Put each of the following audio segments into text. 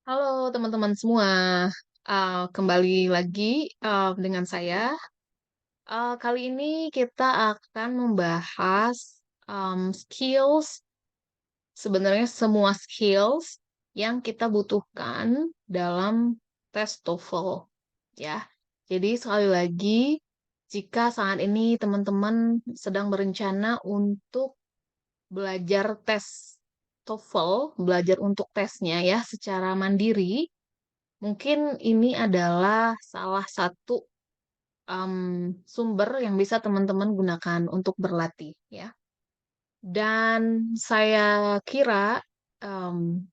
Halo teman-teman semua, kembali lagi, dengan saya. Kali ini kita akan membahas, skills, sebenarnya semua skills yang kita butuhkan dalam tes TOEFL, ya. Jadi sekali lagi, jika saat ini teman-teman sedang berencana untuk belajar tes TOEFL, belajar untuk tesnya ya secara mandiri. Mungkin ini adalah salah satu, sumber yang bisa teman-teman gunakan untuk berlatih ya. Dan saya kira, mmm,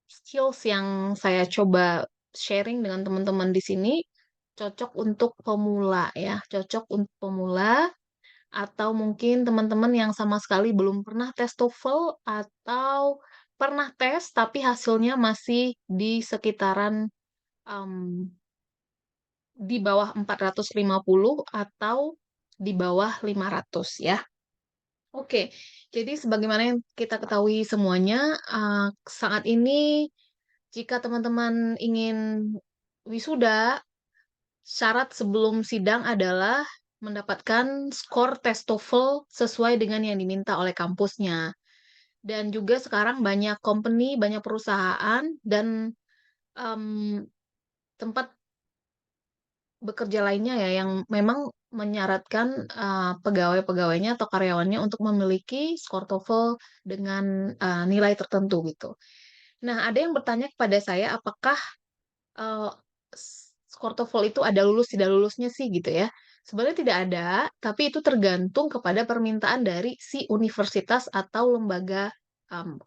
skills yang saya coba sharing dengan teman-teman di sini cocok untuk pemula ya, cocok untuk pemula atau mungkin teman-teman yang sama sekali belum pernah tes TOEFL atau pernah tes tapi hasilnya masih di sekitaran, mmm di bawah 450 atau di bawah 500 ya. Oke, jadi sebagaimana yang kita ketahui semuanya, saat ini jika teman-teman ingin wisuda, syarat sebelum sidang adalah mendapatkan skor tes TOEFL sesuai dengan yang diminta oleh kampusnya. Dan juga sekarang banyak company, banyak perusahaan dan, mmm, tempat bekerja lainnya ya, yang memang menyaratkan, pegawai-pegawainya atau karyawannya untuk memiliki skor TOEFL dengan, nilai tertentu gitu. Nah, ada yang bertanya kepada saya, apakah, eee, skor TOEFL itu ada lulus tidak lulusnya sih gitu ya? Sebenarnya tidak ada, tapi itu tergantung kepada permintaan dari si universitas atau lembaga,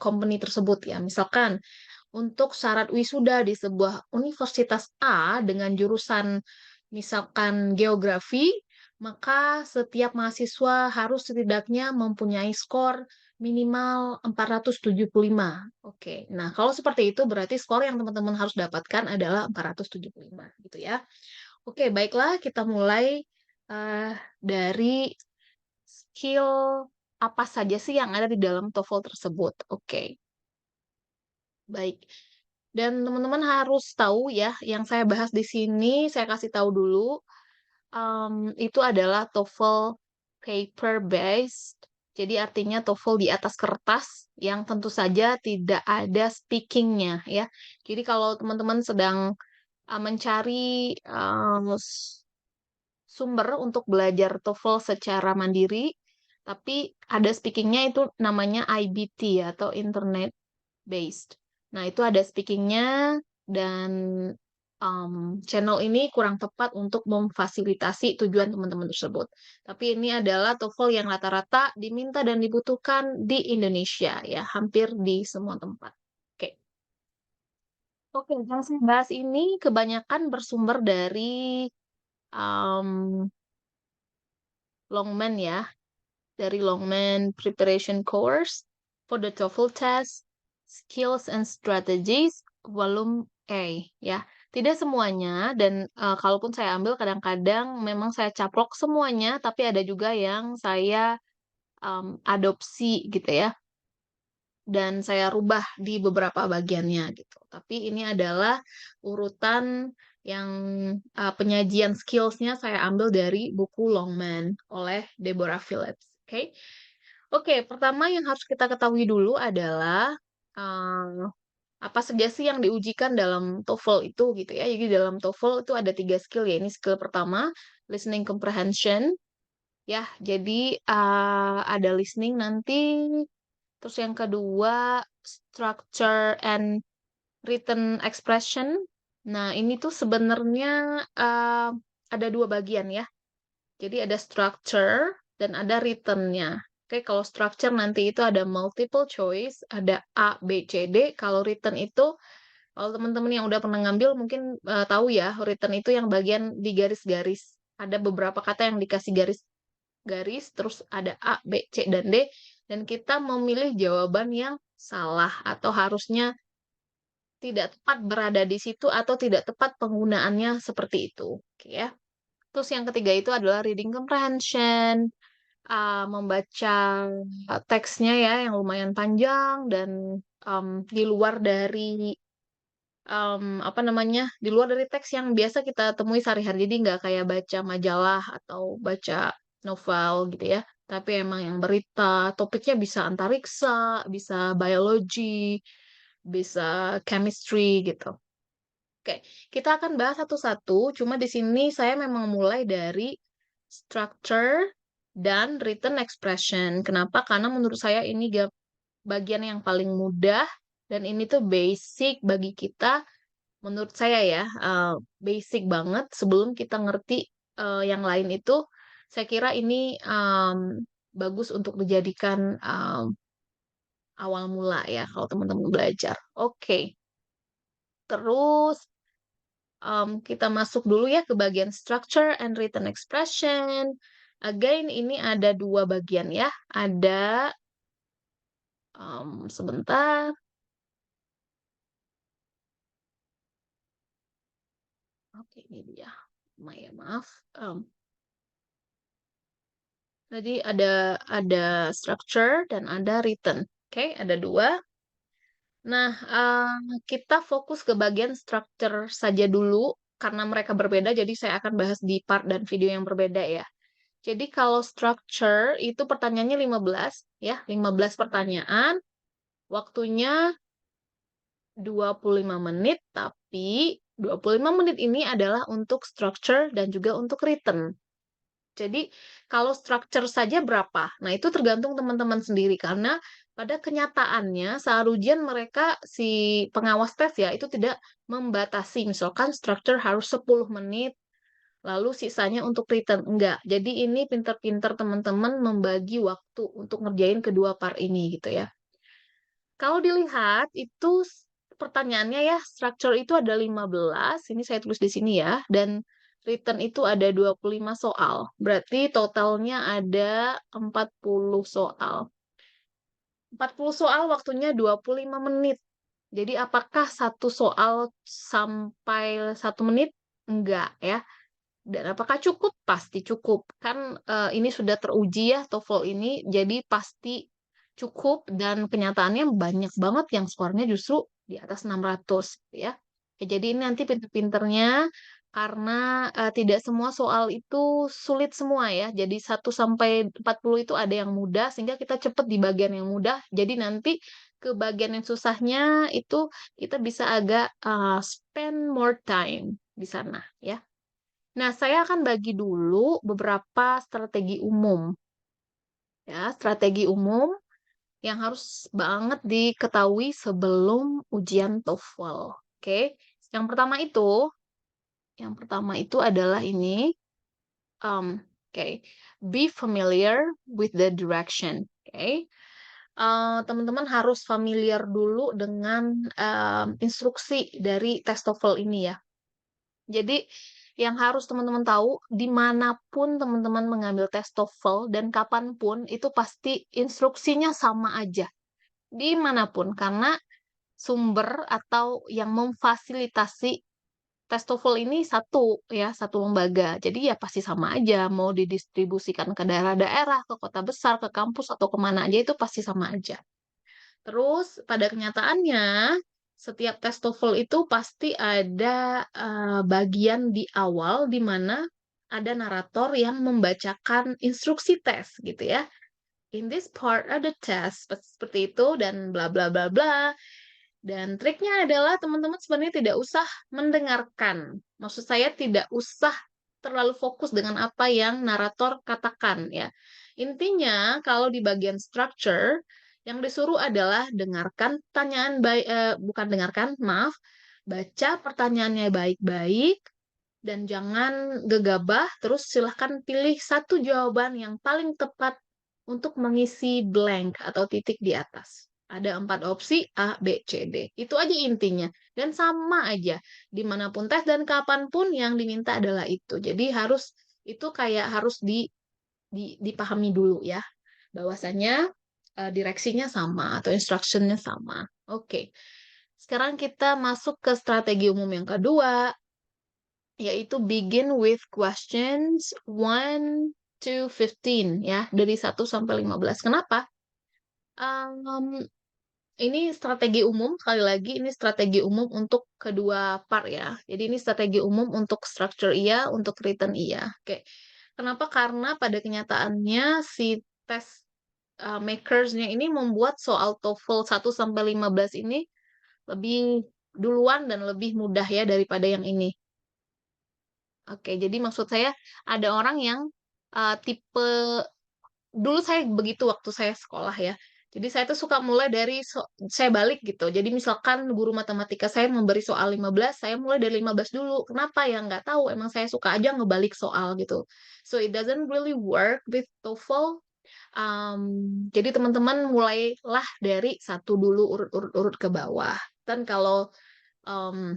company tersebut ya. Misalkan untuk syarat wisuda di sebuah universitas A dengan jurusan misalkan geografi, maka setiap mahasiswa harus setidaknya mempunyai skor minimal 475. Oke, nah kalau seperti itu berarti skor yang teman-teman harus dapatkan adalah 475 gitu ya. Oke, baiklah kita mulai, dari skill apa saja sih yang ada di dalam TOEFL tersebut. Oke, baik. Dan teman-teman harus tahu ya, yang saya bahas di sini saya kasih tahu dulu, itu adalah TOEFL paper based. Jadi artinya TOEFL di atas kertas yang tentu saja tidak ada speaking-nya ya. Jadi kalau teman-teman sedang, mencari, sumber untuk belajar TOEFL secara mandiri, tapi ada speaking-nya itu namanya IBT atau internet based. Nah, itu ada speaking-nya dan, channel ini kurang tepat untuk memfasilitasi tujuan teman-teman tersebut. Tapi ini adalah TOEFL yang rata-rata diminta dan dibutuhkan di Indonesia ya, hampir di semua tempat. Oke. Oke, yang saya bahas ini kebanyakan bersumber dari, mmm, Longman ya, dari Longman Preparation Course for the TOEFL Test, Skills and Strategies, Volume A, ya. Tidak semuanya dan, kalaupun saya ambil kadang-kadang memang saya caplok semuanya, tapi ada juga yang saya, adopsi gitu ya, dan saya rubah di beberapa bagiannya gitu. Tapi ini adalah urutan yang, penyajian skills-nya saya ambil dari buku Longman oleh Deborah Phillips, oke? Oke, pertama yang harus kita ketahui dulu adalah, eee, apa saja sih yang diujikan dalam TOEFL itu gitu ya. Jadi dalam TOEFL itu ada 3 skill ya, ini skill pertama, listening comprehension ya. Jadi, ada listening nanti, terus yang kedua structure and written expression. Nah, ini tuh sebenarnya, ada 2 bagian ya. Jadi ada structure dan ada written-nya. Oke, kalau structure nanti itu ada multiple choice, ada A, B, C, D. Kalau written itu, kalau teman-teman yang udah pernah ngambil mungkin, tahu ya, written itu yang bagian di garis-garis. Ada beberapa kata yang dikasih garis-garis, terus ada A, B, C, dan D, dan kita memilih jawaban yang salah atau harusnya tidak tepat berada di situ atau tidak tepat penggunaannya seperti itu, oke ya. Terus yang ketiga itu adalah reading comprehension, membaca, teksnya ya yang lumayan panjang dan, di luar dari apa namanya, di luar dari teks yang biasa kita temui sehari-hari. Jadi nggak kayak baca majalah atau baca novel gitu ya. Tapi emang yang berita, topiknya bisa antariksa, bisa biologi, bisa chemistry gitu. Oke, kita akan bahas satu-satu. Cuma di sini saya memang mulai dari structure dan written expression. Kenapa? Karena menurut saya ini bagian yang paling mudah dan ini tuh basic bagi kita. Menurut saya ya, basic banget sebelum kita ngerti yang lain itu. Saya kira ini bagus untuk dijadikan awal mula ya kalau teman-teman belajar. Oke, terus kita masuk dulu ya ke bagian structure and written expression. Again, ini ada dua bagian ya. Ada, sebentar. Oke, ini dia. Maaf. Tadi ada structure dan ada written. Oke, ada dua. Nah, kita fokus ke bagian structure saja dulu karena mereka berbeda. Jadi saya akan bahas di part dan video yang berbeda ya. Jadi kalau structure itu pertanyaannya 15 ya, 15 pertanyaan, waktunya 25 menit, tapi 25 menit ini adalah untuk structure dan juga untuk written. Jadi kalau structure saja berapa? Nah, itu tergantung teman-teman sendiri karena pada kenyataannya saat ujian mereka si pengawas tes ya itu tidak membatasi misalkan structure harus 10 menit lalu sisanya untuk written. Enggak. Jadi ini pinter-pinter teman-teman membagi waktu untuk ngerjain kedua part ini gitu ya. Kalau dilihat itu pertanyaannya ya, structure itu ada 15, ini saya tulis di sini ya, dan written itu ada 25 soal. Berarti totalnya ada 40 soal. 40 soal waktunya 25 menit. Jadi apakah satu soal sampai 1 menit? Enggak ya. Dan apakah cukup? Pasti cukup. Kan ini sudah teruji ya TOEFL ini, jadi pasti cukup dan kenyataannya banyak banget yang skornya justru di atas 600 ya. Ya, jadi ini nanti pinter-pinternya karena tidak semua soal itu sulit semua ya. Jadi 1 sampai 40 itu ada yang mudah sehingga kita cepat di bagian yang mudah. Jadi nanti ke bagian yang susahnya itu kita bisa agak spend more time di sana ya. Nah, saya akan bagi dulu beberapa strategi umum. Ya, strategi umum yang harus banget diketahui sebelum ujian TOEFL. Oke. Yang pertama itu, yang pertama itu adalah ini, oke, be familiar with the direction. Oke. Teman-teman harus familiar dulu dengan instruksi dari tes TOEFL ini ya. Jadi yang harus teman-teman tahu, dimanapun teman-teman mengambil tes TOEFL dan kapanpun itu pasti instruksinya sama aja. Dimanapun, karena sumber atau yang memfasilitasi tes TOEFL ini satu ya, satu lembaga. Jadi ya pasti sama aja, mau didistribusikan ke daerah-daerah, ke kota besar, ke kampus atau kemana aja itu pasti sama aja. Terus pada kenyataannya setiap tes TOEFL itu pasti ada bagian di awal di mana ada narator yang membacakan instruksi tes gitu ya. In this part of the test seperti itu dan bla bla bla bla. Dan triknya adalah teman-teman sebenarnya tidak usah mendengarkan. Maksud saya tidak usah terlalu fokus dengan apa yang narator katakan ya. Intinya kalau di bagian structure yang disuruh adalah dengarkan pertanyaan bukan dengarkan, maaf, baca pertanyaannya baik-baik dan jangan gegabah. Terus silahkan pilih satu jawaban yang paling tepat untuk mengisi blank atau titik di atas. Ada 4 opsi A, B, C, D. Itu aja intinya. Dan sama aja. Dimanapun tes dan kapanpun yang diminta adalah itu. Jadi itu kayak harus dipahami dulu ya. Bahwasanya direksinya sama atau instructionnya sama. Oke. Sekarang kita masuk ke strategi umum yang kedua, yaitu begin with questions 1 to 15 ya, dari 1 sampai 15. Kenapa? Um, Ini strategi umum, sekali lagi ini strategi umum untuk kedua part ya. Jadi ini strategi umum untuk structure iya, untuk written iya. Oke. Kenapa? Karena pada kenyataannya si tes makers-nya ini membuat soal TOEFL 1 sampai 15 ini lebih duluan dan lebih mudah ya daripada yang ini. Oke, jadi maksud saya ada orang yang tipe dulu saya begitu waktu saya sekolah ya. Jadi saya tuh suka mulai dari saya balik gitu. Jadi misalkan guru matematika saya memberi soal 15, saya mulai dari 15 dulu. Kenapa ya? Nggak tahu. Emang saya suka aja ngebalik soal gitu. So it doesn't really work with TOEFL. Jadi teman-teman mulailah dari satu dulu urut-urut ke bawah. Dan kalau um,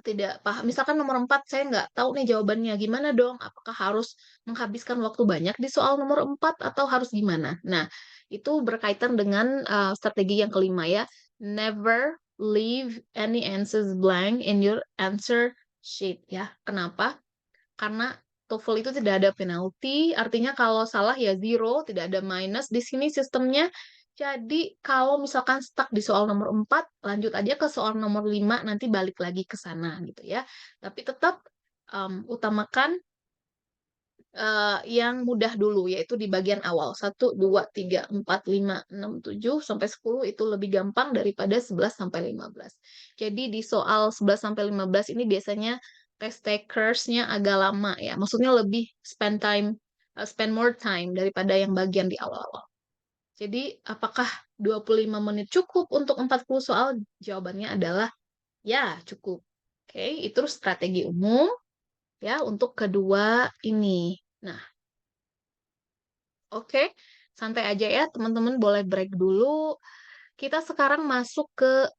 tidak paham, misalkan nomor 4 saya nggak tahu nih jawabannya, gimana dong? Apakah harus menghabiskan waktu banyak di soal nomor 4 atau harus gimana? Nah, itu berkaitan dengan strategi yang kelima ya. Never leave any answers blank in your answer sheet ya. Kenapa? Karena TOEFL itu tidak ada penalti, artinya kalau salah ya zero, tidak ada minus di sini sistemnya. Jadi kalau misalkan stuck di soal nomor 4, lanjut aja ke soal nomor 5, nanti balik lagi ke sana gitu ya. Tapi tetap utamakan yang mudah dulu, yaitu di bagian awal. 1, 2, 3, 4, 5, 6, 7, sampai 10 itu lebih gampang daripada 11 sampai 15. Jadi di soal 11 sampai 15 ini biasanya test takers-nya agak lama ya. Maksudnya lebih spend more time daripada yang bagian di awal-awal. Jadi apakah 25 menit cukup untuk 40 soal? Jawabannya adalah ya, cukup. Oke, itu strategi umum ya untuk kedua ini. Nah, oke, santai aja ya, teman-teman boleh break dulu. Kita sekarang masuk ke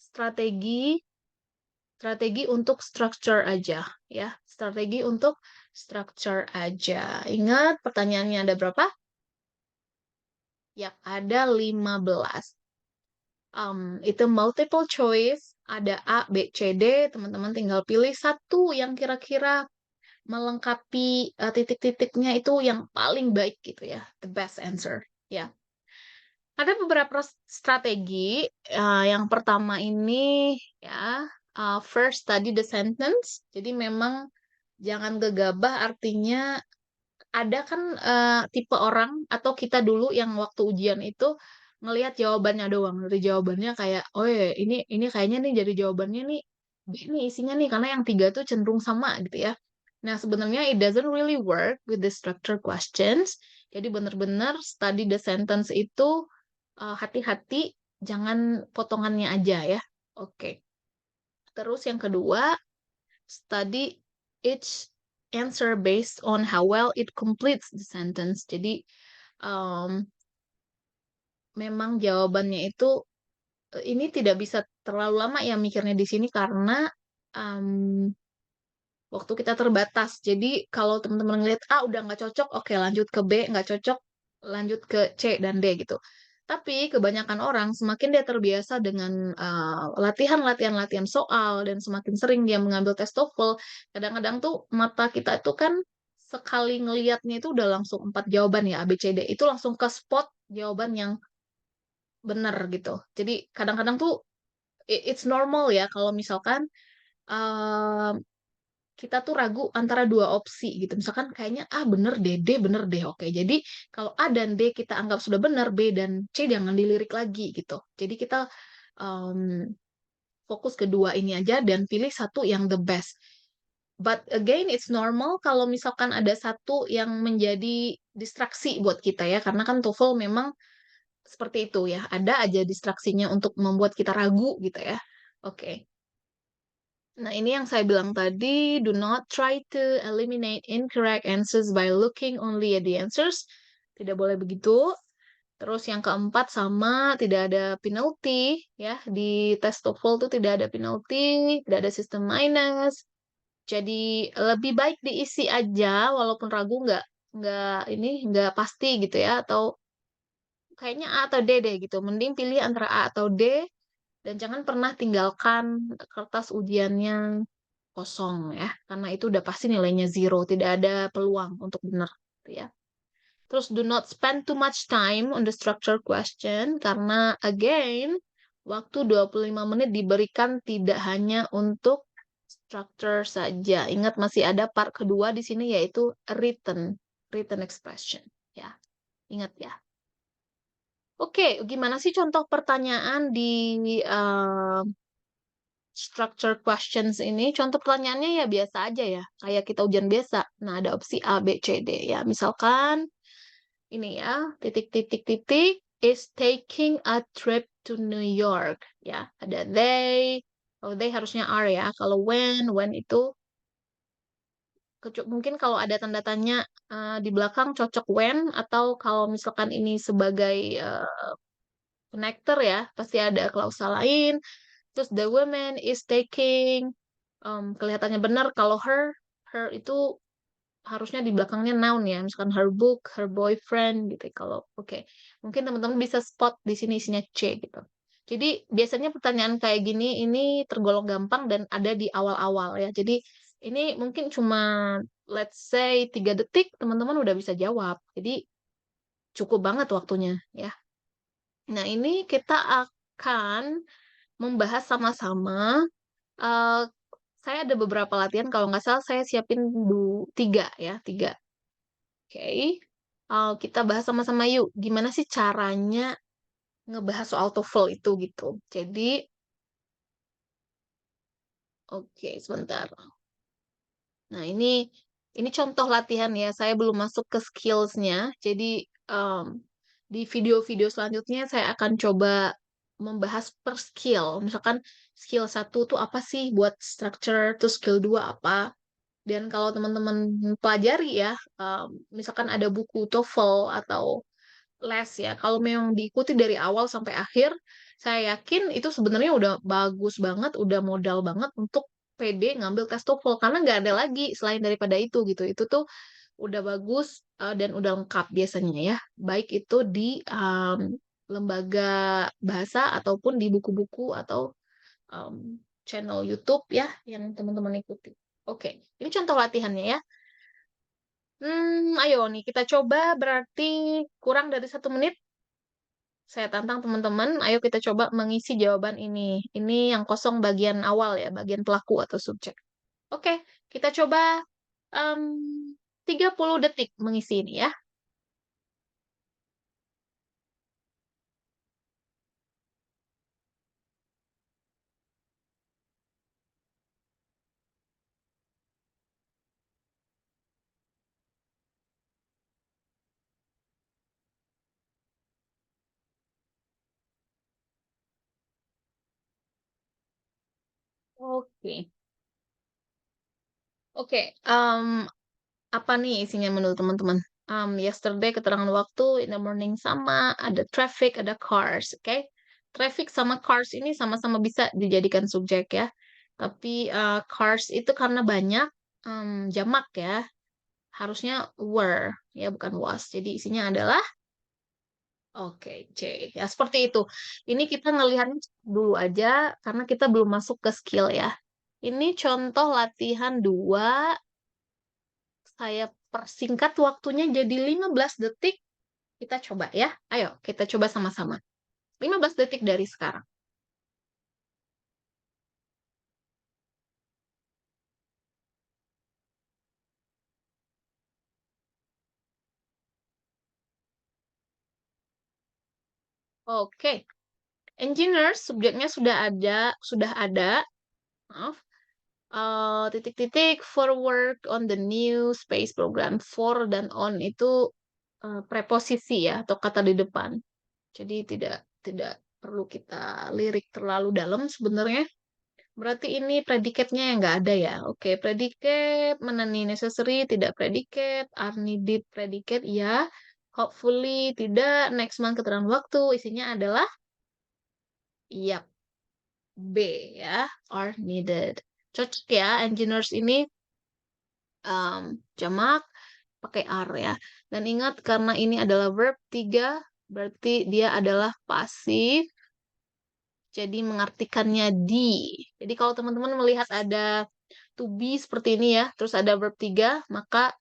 strategi strategi untuk structure aja ya. Strategi untuk structure aja. Ingat pertanyaannya ada berapa? Ya, ada 15. Itu multiple choice, ada A, B, C, D. Teman-teman tinggal pilih satu yang kira-kira melengkapi titik-titiknya itu yang paling baik gitu ya, the best answer ya. Ada beberapa strategi. Yang pertama ini ya, first study the sentence. Jadi memang jangan gegabah, artinya ada kan tipe orang atau kita dulu yang waktu ujian itu ngelihat jawabannya doang. Dari jawabannya kayak, oh ya ini kayaknya nih jadi jawabannya nih B nih isinya nih karena yang tiga tuh cenderung sama gitu ya. Nah, sebenarnya it doesn't really work with the structure questions. Jadi benar-benar study the sentence itu hati-hati, jangan potongannya aja ya. Oke. Terus yang kedua, study each answer based on how well it completes the sentence. Jadi um, memang jawabannya itu ini tidak bisa terlalu lama ya mikirnya di sini karena um, waktu kita terbatas. Jadi kalau teman-teman ngeliat A udah nggak cocok, oke lanjut ke B, nggak cocok, lanjut ke C dan D gitu. Tapi kebanyakan orang semakin dia terbiasa dengan latihan-latihan soal dan semakin sering dia mengambil tes TOEFL, kadang-kadang tuh mata kita itu kan sekali ngelihatnya itu udah langsung 4 jawaban ya A, B, C, D. Itu langsung ke spot jawaban yang benar gitu. Jadi kadang-kadang tuh it's normal ya kalau misalkan eh, kita tuh ragu antara dua opsi gitu. Misalkan kayaknya A bener deh, D bener deh. Oke, jadi kalau A dan D kita anggap sudah benar, B dan C jangan dilirik lagi gitu. Jadi kita um, fokus kedua ini aja dan pilih satu yang the best. But again, it's normal kalau misalkan ada satu yang menjadi distraksi buat kita ya, karena kan TOEFL memang seperti itu ya. Ada aja distraksinya untuk membuat kita ragu gitu ya. Oke. Nah, ini yang saya bilang tadi, do not try to eliminate incorrect answers by looking only at the answers. Tidak boleh begitu. Terus yang keempat sama, tidak ada penalty ya. Di tes TOEFL tuh tidak ada penalty, tidak ada sistem minus. Jadi lebih baik diisi aja walaupun ragu nggak pasti gitu ya, atau kayaknya A atau D deh gitu. Mending pilih antara A atau D dan jangan pernah tinggalkan kertas ujiannya kosong ya, karena itu udah pasti nilainya zero, tidak ada peluang untuk benar gitu ya. Terus do not spend too much time on the structure question karena again waktu 25 menit diberikan tidak hanya untuk structure saja. Ingat masih ada part kedua di sini yaitu written expression ya. Ingat ya. Oke, gimana sih contoh pertanyaan di uh, structure questions ini? Contoh pertanyaannya ya biasa aja ya, kayak kita ujian biasa. Nah, ada opsi A, B, C, D ya. Misalkan ini ya, titik titik titik is taking a trip to New York ya. Ada they, oh they harusnya are ya. Kalau when itu mungkin kalau ada tanda tanya di belakang cocok when, atau kalau misalkan ini sebagai connector ya, pasti ada klausa lain. Terus the woman is taking, kelihatannya benar kalau her itu harusnya di belakangnya noun ya, misalkan her book, her boyfriend gitu. Kalau oke, mungkin teman-teman bisa spot di sini isinya C gitu. Jadi biasanya pertanyaan kayak gini ini tergolong gampang dan ada di awal-awal ya. Jadi ini mungkin cuma let's say 3 detik teman-teman udah bisa jawab. Jadi cukup banget waktunya ya. Nah, ini kita akan membahas sama-sama. eh, saya ada beberapa latihan, kalau nggak salah saya siapin 3 ya, 3. Oke, kita bahas sama-sama yuk. Gimana sih caranya ngebahas soal TOEFL itu gitu. Jadi, oke, sebentar. Nah, ini contoh latihan ya. Saya belum masuk ke skills-nya. Jadi, di video-video selanjutnya saya akan coba membahas per skill. Misalkan skill 1 tuh apa sih buat structure, terus skill 2 apa. Dan kalau teman-teman pelajari ya, misalkan ada buku TOEFL atau les ya, kalau memang diikuti dari awal sampai akhir, saya yakin itu sebenarnya udah bagus banget, udah modal banget untuk pede ngambil tes TOEFL karena nggak ada lagi selain daripada itu gitu. Itu tuh udah bagus dan udah lengkap biasanya ya, baik itu di lembaga bahasa ataupun di buku-buku atau channel YouTube ya yang teman-teman ikuti. Oke, ini contoh latihannya ya. Ayo nih kita coba berarti kurang dari 1 menit. Saya tantang teman-teman, ayo kita coba mengisi jawaban ini. Ini yang kosong bagian awal ya, bagian pelaku atau subjek. Oke, kita coba em, 30 detik mengisi ini ya. Oke. Oke, apa nih isinya menurut teman-teman? Yesterday keterangan waktu, in the morning sama, ada traffic, ada cars, oke? Traffic sama cars ini sama-sama bisa dijadikan subjek ya. Tapi cars itu karena banyak jamak ya, harusnya were ya bukan was. Jadi isinya adalah oke, C. Ya seperti itu. Ini kita ngelihatnya dulu aja karena kita belum masuk ke skill ya. Ini contoh latihan 2. Saya persingkat waktunya jadi 15 detik. Kita coba ya. Ayo, kita coba sama-sama. 15 detik dari sekarang. Oke. Engineers, subjeknya sudah ada. Maaf. Titik-titik for work on the new space program. For dan on itu preposisi ya atau kata di depan. Jadi tidak tidak perlu kita lirik terlalu dalam sebenarnya. Berarti ini predikatnya yang nggak ada ya. Oke, predikat mana nih necessary, tidak predikat, are needed predikat ya. Hopefully tidak. Next month keterangan waktu isinya adalah yap, B ya, are needed. Cocok ya, engineers ini jamak pakai are ya. Dan ingat karena ini adalah verb 3, berarti dia adalah pasif. Jadi mengartikannya di. Jadi kalau teman-teman melihat ada to be seperti ini ya, terus ada verb 3, maka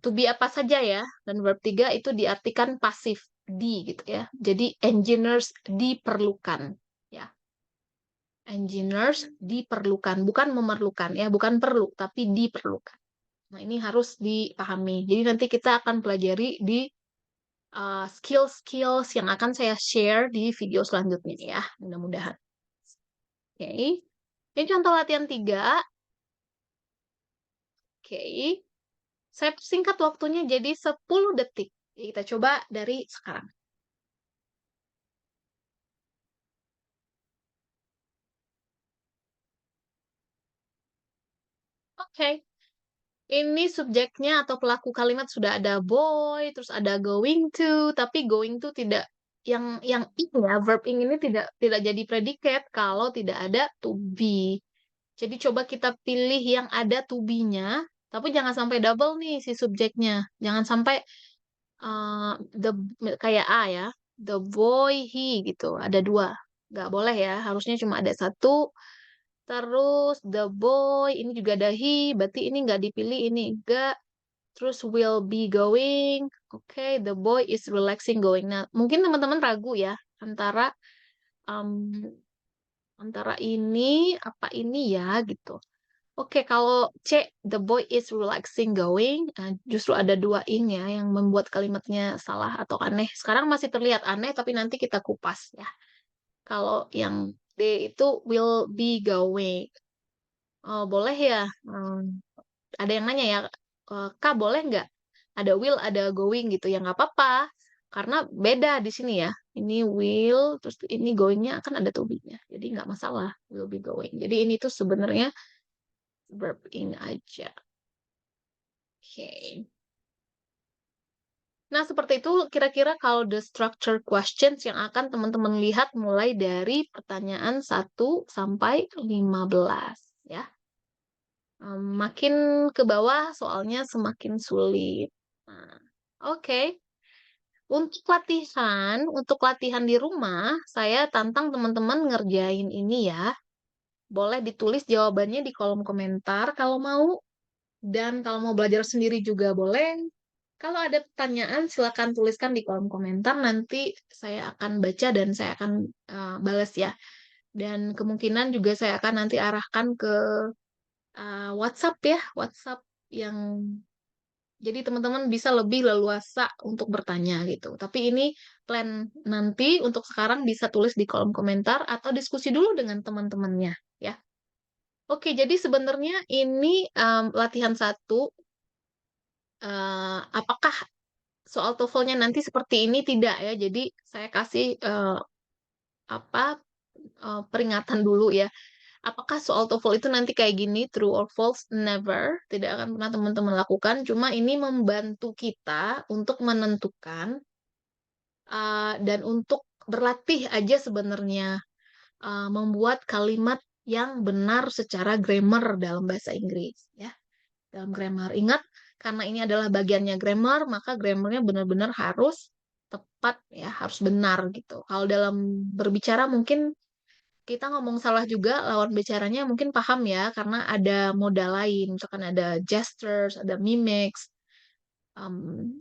to be apa saja ya, dan verb 3 itu diartikan pasif, gitu ya. Jadi engineers diperlukan, ya. Engineers diperlukan, bukan memerlukan ya, bukan perlu, tapi diperlukan. Nah, ini harus dipahami. Jadi nanti kita akan pelajari di skill-skills yang akan saya share di video selanjutnya ya, mudah-mudahan. Oke. Ini contoh latihan 3. Oke. Saya singkat waktunya jadi 10 detik. Jadi kita coba dari sekarang. Oke. Ini subjeknya atau pelaku kalimat sudah ada boy, terus ada going to, tapi going to tidak yang ing ya, verb ing ini tidak jadi predikat kalau tidak ada to be. Jadi coba kita pilih yang ada to be-nya, tapi jangan sampai double nih si subjeknya. Jangan sampai the kayak A ya, the boy he gitu, ada dua. Nggak boleh ya, harusnya cuma ada satu. Terus the boy ini juga ada he, berarti ini nggak dipilih, ini enggak. Terus will be going. Oke, the boy is relaxing going. Nah, mungkin teman-teman ragu ya antara um, antara ini apa ini ya gitu. Oke, kalau C, the boy is relaxing going, justru ada dua in ya yang membuat kalimatnya salah atau aneh. Sekarang masih terlihat aneh, tapi nanti kita kupas ya. Kalau yang D itu will be going. Oh, boleh ya? Ada yang nanya ya, Kak boleh nggak? Ada will, ada going gitu. Ya nggak apa-apa. Karena beda di sini ya. Ini will, terus ini going-nya akan ada to be-nya. Jadi nggak masalah, will be going. Jadi ini tuh sebenarnya verb in aja. Oke. Nah, seperti itu kira-kira kalau the structure questions yang akan teman-teman lihat mulai dari pertanyaan 1 sampai 15 ya. Makin ke bawah soalnya semakin sulit. Nah, oke. Untuk latihan di rumah, saya tantang teman-teman ngerjain ini ya. Boleh ditulis jawabannya di kolom komentar kalau mau. Dan kalau mau belajar sendiri juga boleh. Kalau ada pertanyaan, silakan tuliskan di kolom komentar. Nanti saya akan baca dan saya akan balas ya. Dan kemungkinan juga saya akan nanti arahkan ke WhatsApp ya, WhatsApp yang jadi teman-teman bisa lebih leluasa untuk bertanya gitu. Tapi ini plan nanti, untuk sekarang bisa tulis di kolom komentar atau diskusi dulu dengan teman-temannya ya. Oke, jadi sebenarnya ini latihan 1. Apakah soal TOEFL-nya nanti seperti ini? Tidak ya. Jadi saya kasih apa peringatan dulu ya. Apakah soal TOEFL itu nanti kayak gini, true or false? Never. Tidak akan pernah teman-teman lakukan. Cuma ini membantu kita untuk menentukan dan untuk berlatih aja sebenarnya membuat kalimat yang benar secara grammar dalam bahasa Inggris ya. Dalam grammar. Ingat, karena ini adalah bagiannya grammar, maka grammarnya benar-benar harus tepat ya, harus benar gitu. Kalau dalam berbicara mungkin kita ngomong salah juga, lawan bicaranya mungkin paham ya, karena ada moda lain, misalkan ada gestures, ada mimics,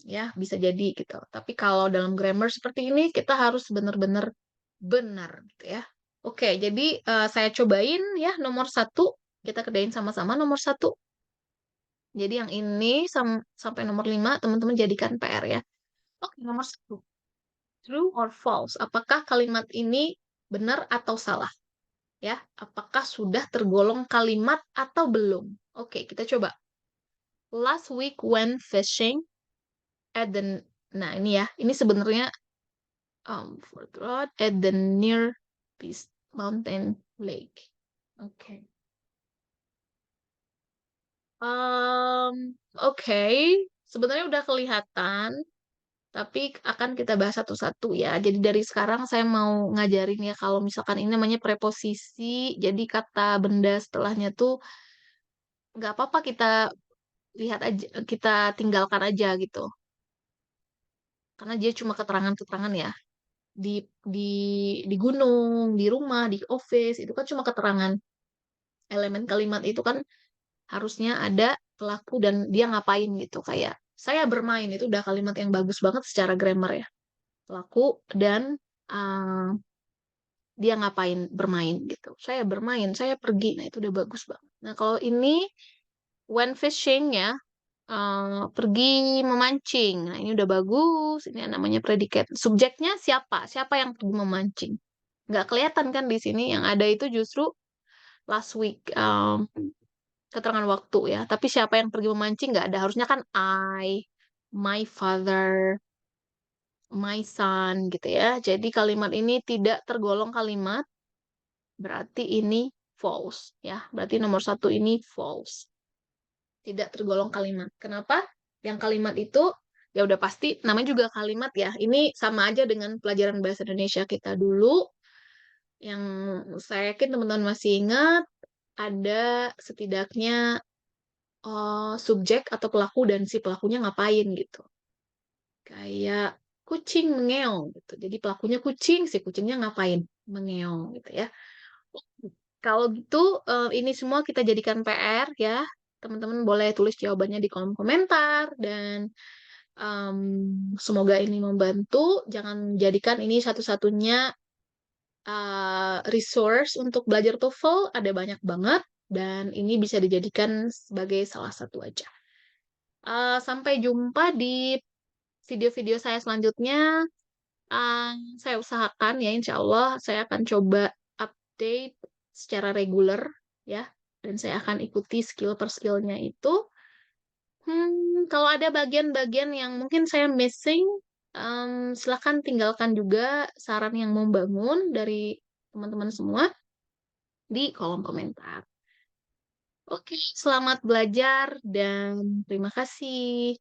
ya bisa jadi gitu. Tapi kalau dalam grammar seperti ini, kita harus benar-benar benar gitu ya. Oke, jadi saya cobain ya nomor 1, kita kerjain sama-sama nomor 1. Jadi yang ini sampai nomor 5, teman-teman jadikan PR ya. Oke, nomor 1. True or false? Apakah kalimat ini benar atau salah? Ya, apakah sudah tergolong kalimat atau belum? Oke, kita coba. Last week went fishing at the Nah, ini ya. Ini sebenarnya for the road at the near Peace Mountain Lake. Oke. Oke. Sebenarnya udah kelihatan, tapi akan kita bahas satu-satu ya. Jadi dari sekarang saya mau ngajarin ya kalau misalkan ini namanya preposisi, jadi kata benda setelahnya tuh nggak apa-apa kita lihat aja, kita tinggalkan aja gitu. Karena dia cuma keterangan-keterangan ya. Di di gunung, di rumah, di office itu kan cuma keterangan. Elemen kalimat itu kan harusnya ada pelaku dan dia ngapain gitu. Kayak saya bermain itu udah kalimat yang bagus banget secara grammar ya. Pelaku dan uh, dia ngapain bermain gitu. Saya bermain, saya pergi. Nah, itu udah bagus banget. Nah, kalau ini when fishing ya, pergi memancing. Nah, ini udah bagus. Ini namanya predikat. Subjeknya siapa? Siapa yang pergi memancing? Nggak kelihatan kan di sini. Yang ada itu justru last week. Keterangan waktu ya. Tapi siapa yang pergi memancing nggak ada. Harusnya kan I, my father, my son gitu ya. Jadi kalimat ini tidak tergolong kalimat. Berarti ini false ya. Berarti nomor satu ini false. Tidak tergolong kalimat. Kenapa? Yang kalimat itu ya udah pasti namanya juga kalimat ya. Ini sama aja dengan pelajaran bahasa Indonesia kita dulu yang saya yakin teman-teman masih ingat ada setidaknya subjek atau pelaku dan si pelakunya ngapain gitu. Kayak kucing mengeong gitu. Jadi pelakunya kucing, si kucingnya ngapain? Mengeong gitu ya. Kalau gitu, ini semua kita jadikan PR ya. Teman-teman boleh tulis jawabannya di kolom komentar dan semoga ini membantu. Jangan jadikan ini satu-satunya resource untuk belajar TOEFL. Ada banyak banget dan ini bisa dijadikan sebagai salah satu aja. Sampai jumpa di video-video saya selanjutnya. Saya usahakan ya, insya Allah saya akan coba update secara reguler ya, dan saya akan ikuti skill per skillnya itu. Kalau ada bagian-bagian yang mungkin saya missing, silahkan tinggalkan juga saran yang membangun dari teman-teman semua di kolom komentar. Oke, selamat belajar dan terima kasih.